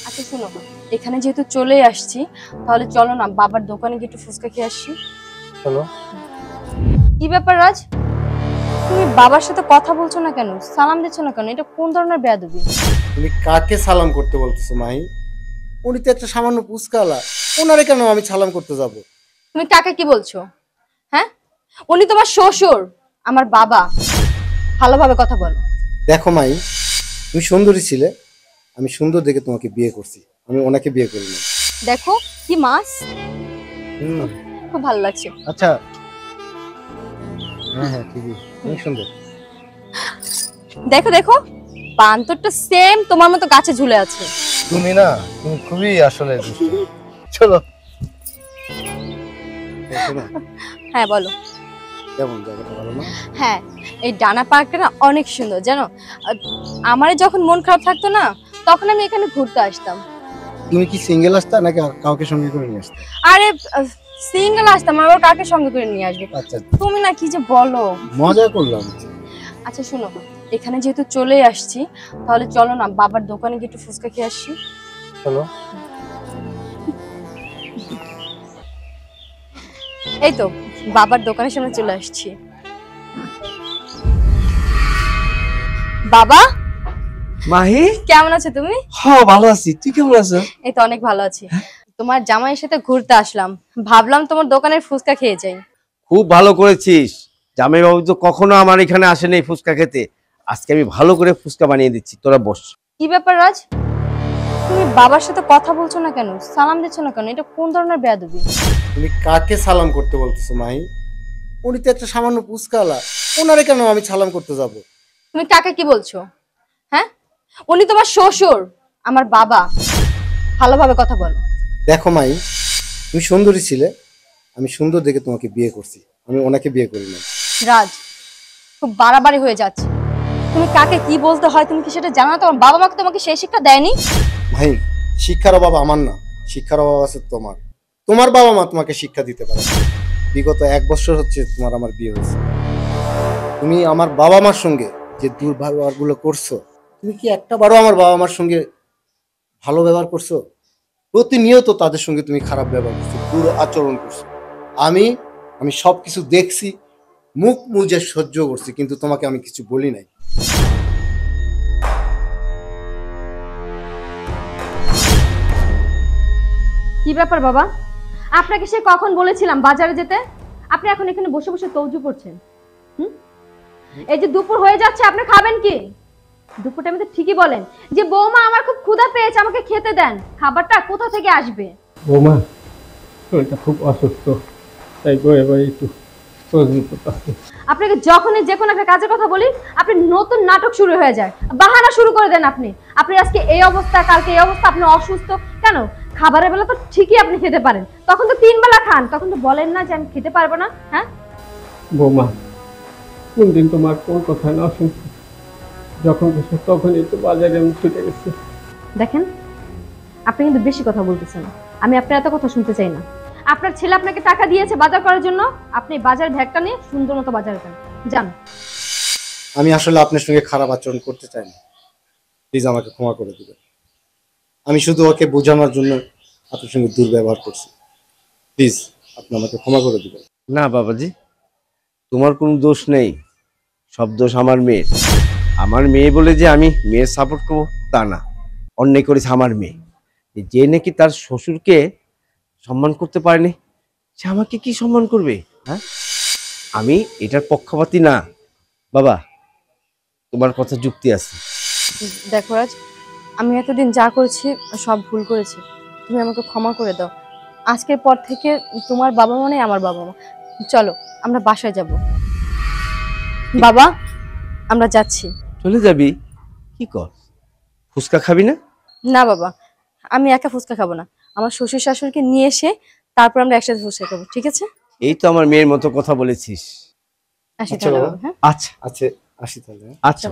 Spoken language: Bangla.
আচ্ছা শোনো, এখানে যেহেতু চলে আসছি তাহলে চলো না বাবার দোকানে গিয়ে একটু ফুচকা খেয়ে আসি। চলো। কি ব্যাপার রাজ, তুমি বাবার সাথে কথা বলছো না কেন, সালাম দিচ্ছ না কেন? এটা কোন ধরনের বেয়াদবি? তুমি কাকে সালাম করতে বলতেছো মাহি? উনি তো একটা সামান্য পুচকালা, ওনারে কেন আমি সালাম করতে যাব? তুমি কাকে কি বলছো? হ্যাঁ, উনি তোমার শ্বশুর, আমার বাবা। ভালোভাবে কথা বলো। দেখো মাহি, তুমি সুন্দরী ছিলে, আমি সুন্দর দেখে তোমাকে বিয়ে করছি, আমি ওনাকে বিয়ে করিনি। দেখো কি মাছ, হুম। খুব ভালো লাগছে। আচ্ছা, হ্যাঁ হ্যাঁ ঠিকই, অনেক সুন্দর। দেখো দেখো, পান্তরটা সেম তোমার মতো গাছে ঝুলে আছে। তুমি না, তুমি খুবই আসলে দুষ্টু। চলো। শোনো, হ্যাঁ বলো। কেমন জায়গাটা ভালো না? হ্যাঁ, এই ডানা পার্কটা না অনেক সুন্দর জানো। আহ, আমারই যখন মন খারাপ থাকতো না, তখন আমি এখানে ঘুরতে আসতাম। তুমি কি সিঙ্গেল আসতা নাকি কাউকে সঙ্গে করে নিয়ে আসতে? আরে সিঙ্গেল আসতাম, আবার কাকে সঙ্গে করে নিয়ে আসবো? আচ্ছা, তুমি না কি যে বলো। মজা করলাম। আচ্ছা শোনো, এখানে যেহেতু চলে আসছি তাহলে চলো না বাবার দোকানে গিয়ে একটু ফুচকা খেয়ে আসি। চলো। এই তো বাবার দোকানের সামনে চলে আসছি। বাবা, মাহি, কেমন আছো তুমি? হ্যাঁ ভালো আছি, তুই কেমন আছো? এই তো অনেক ভালো আছি। তোমার জামাইয়ের সাথে ঘুরতে আসলাম, ভাবলাম তোমার দোকানের ফুচকা খেয়ে যাই। খুব ভালো করেছিস। জামাই বাবু তো কখনো আমার এখানে আসেনি ফুচকা খেতে। আজকে আমি ভালো করে ফুচকা বানিয়ে দিচ্ছি, তোরা বস। কি ব্যাপার রাজ, তুমি বাবার সাথে কথা বলছো না কেন, সালাম দিচ্ছ না কেন? এটা কোন ধরনের বেয়াদবি? তুমি কাকে সালাম করতে বলতেছো মাহি? উনি তো একটা সামান্য পুচকালা, ওনারে কেন আমি সালাম করতে যাব? তুমি কাকে কি বলছো? হ্যাঁ, উনি তোমার শ্বশুর, আমার বাবা। ভালোভাবে কথা বলো। দেখো মাহি, তুমি সুন্দরী ছিলে, আমি সুন্দর দেখে তোমাকে বিয়ে করছি, আমি ওনাকে বিয়ে করিনি। রাজ, খুব বাড়াবাড়ি হয়ে যাচ্ছে। তুমি কাকে কি বলতে হয় তুমি কি সেটা জানো না? তোমার বাবা মাকে তোমাকে সেই শিক্ষা দেয়নি? ভাই, শিক্ষার অভাব আমার না, শিক্ষার অভাব আছে তোমার। তোমার বাবা মা তোমাকে শিক্ষা দিতে পারে না। বিগত 1 বছর হচ্ছে তোমার আমার বিয়ে হয়েছে, তুমি আমার বাবা মার সঙ্গে যে দুর্ব্যবহারগুলো করছো, তুমি কি একটাবারও আমার বাবা মার সঙ্গে ভালো ব্যবহার করছো? প্রতিনিয়ত তাদের সঙ্গে তুমি খারাপ ব্যবহার করছো, আচরণ করছো। আমি আমি সবকিছু দেখছি, মুখ মুজে সহ্য করছি, কিন্তু তোমাকে আমি কিছু বলি নাই। কি ব্যাপার বাবা, আপনাকে সে কখন বলেছিলাম বাজারে যেতে? আপনি এখন এখানে বসে বসে তৌজু করছেন। এই যে দুপুর হয়ে যাচ্ছে, আপনি খাবেন কি? দুপুরটা আমি তো ঠিকই বলেন যে বৌমা আমার খুব ক্ষুধা পেয়েছে, আমাকে খেতে দেন। খাবারটা কোথা থেকে আসবে? বৌমা, শরীরটা খুব অসুস্থ, তাই গো এবার একটু সহযোগিতা করতে হবে। আপনাকে যখনই যে কোনো একটা কাজের কথা বলি, আপনি নতুন নাটক শুরু হয়ে যায়, বাহানা শুরু করে দেন। আপনি আপনি আজকে এই অবস্থা, কালকে এই অবস্থা, আপনি অসুস্থ কেন? খাবারের বেলা তো ঠিকই আপনি খেতে পারেন, তখন তো 3 বেলা খান, তখন তো বলেন না যে আমি খেতে পারবো না। হ্যাঁ বৌমা, কোন দিন তোমার কোন কথা না শুনছি, যখন কিছু তখনই তো বাজারে আমি ছুটে গেছি। দেখেন, আপনি কিন্তু বেশি কথা বলতেছেন। আমি আপনার এত কথা শুনতে চাই না। আপনার ছেলে আপনাকে টাকা দিয়েছে বাজার করার জন্য, আপনি বাজারের ব্যাগটা নিয়ে সুন্দর মতো বাজারে যান। আমি আসলে আপনার সঙ্গে খারাপ আচরণ করতে চাই না, প্লিজ আমাকে ক্ষমা করে দিবেন। আমি শুধু ওকে বোঝানোর জন্য আপনার সঙ্গে দুর্ব্যবহার করছি, প্লিজ আপনি আমাকে ক্ষমা করে দিবেন। না বাবাজি, তোমার কোনো দোষ নেই, সব দোষ আমার মেয়ের। আমার মেয়ে বলে যে আমি মেয়ের সাপোর্ট করবো তা না। অন্যায় করেছে আমার মেয়ে, যে নাকি তার শ্বশুরকে সম্মান করতে পারেনি, সে আমাকে কি সম্মান করবে? হ্যাঁ, আমি এটার পক্ষপাতী না। বাবা, তোমার কথা যুক্তি আছে। দেখো রাজ, আমি এতদিন যা করেছি সব ভুল করেছি, তুমি আমাকে ক্ষমা করে দাও। আজকের পর থেকে তোমার বাবা মানে আমার বাবা মা। চলো আমরা বাসায় যাব। বাবা, আমরা যাচ্ছি। চলে যাবি? কি কর, ফুচকা খাবি না? না বাবা, আমি একা ফুচকা খাবো না, আমার শ্বশুর শাশুড়িকে নিয়ে এসে তারপর আমরা একসাথে ফুচকা খাবো, ঠিক আছে? এই তো আমার মেয়ের মতো কথা বলেছিস। আসি আচ্ছা তাহলে বাবা। বাবা। হ্যাঁ আচ্ছা আচ্ছা, আসি তাহলে। আচ্ছা।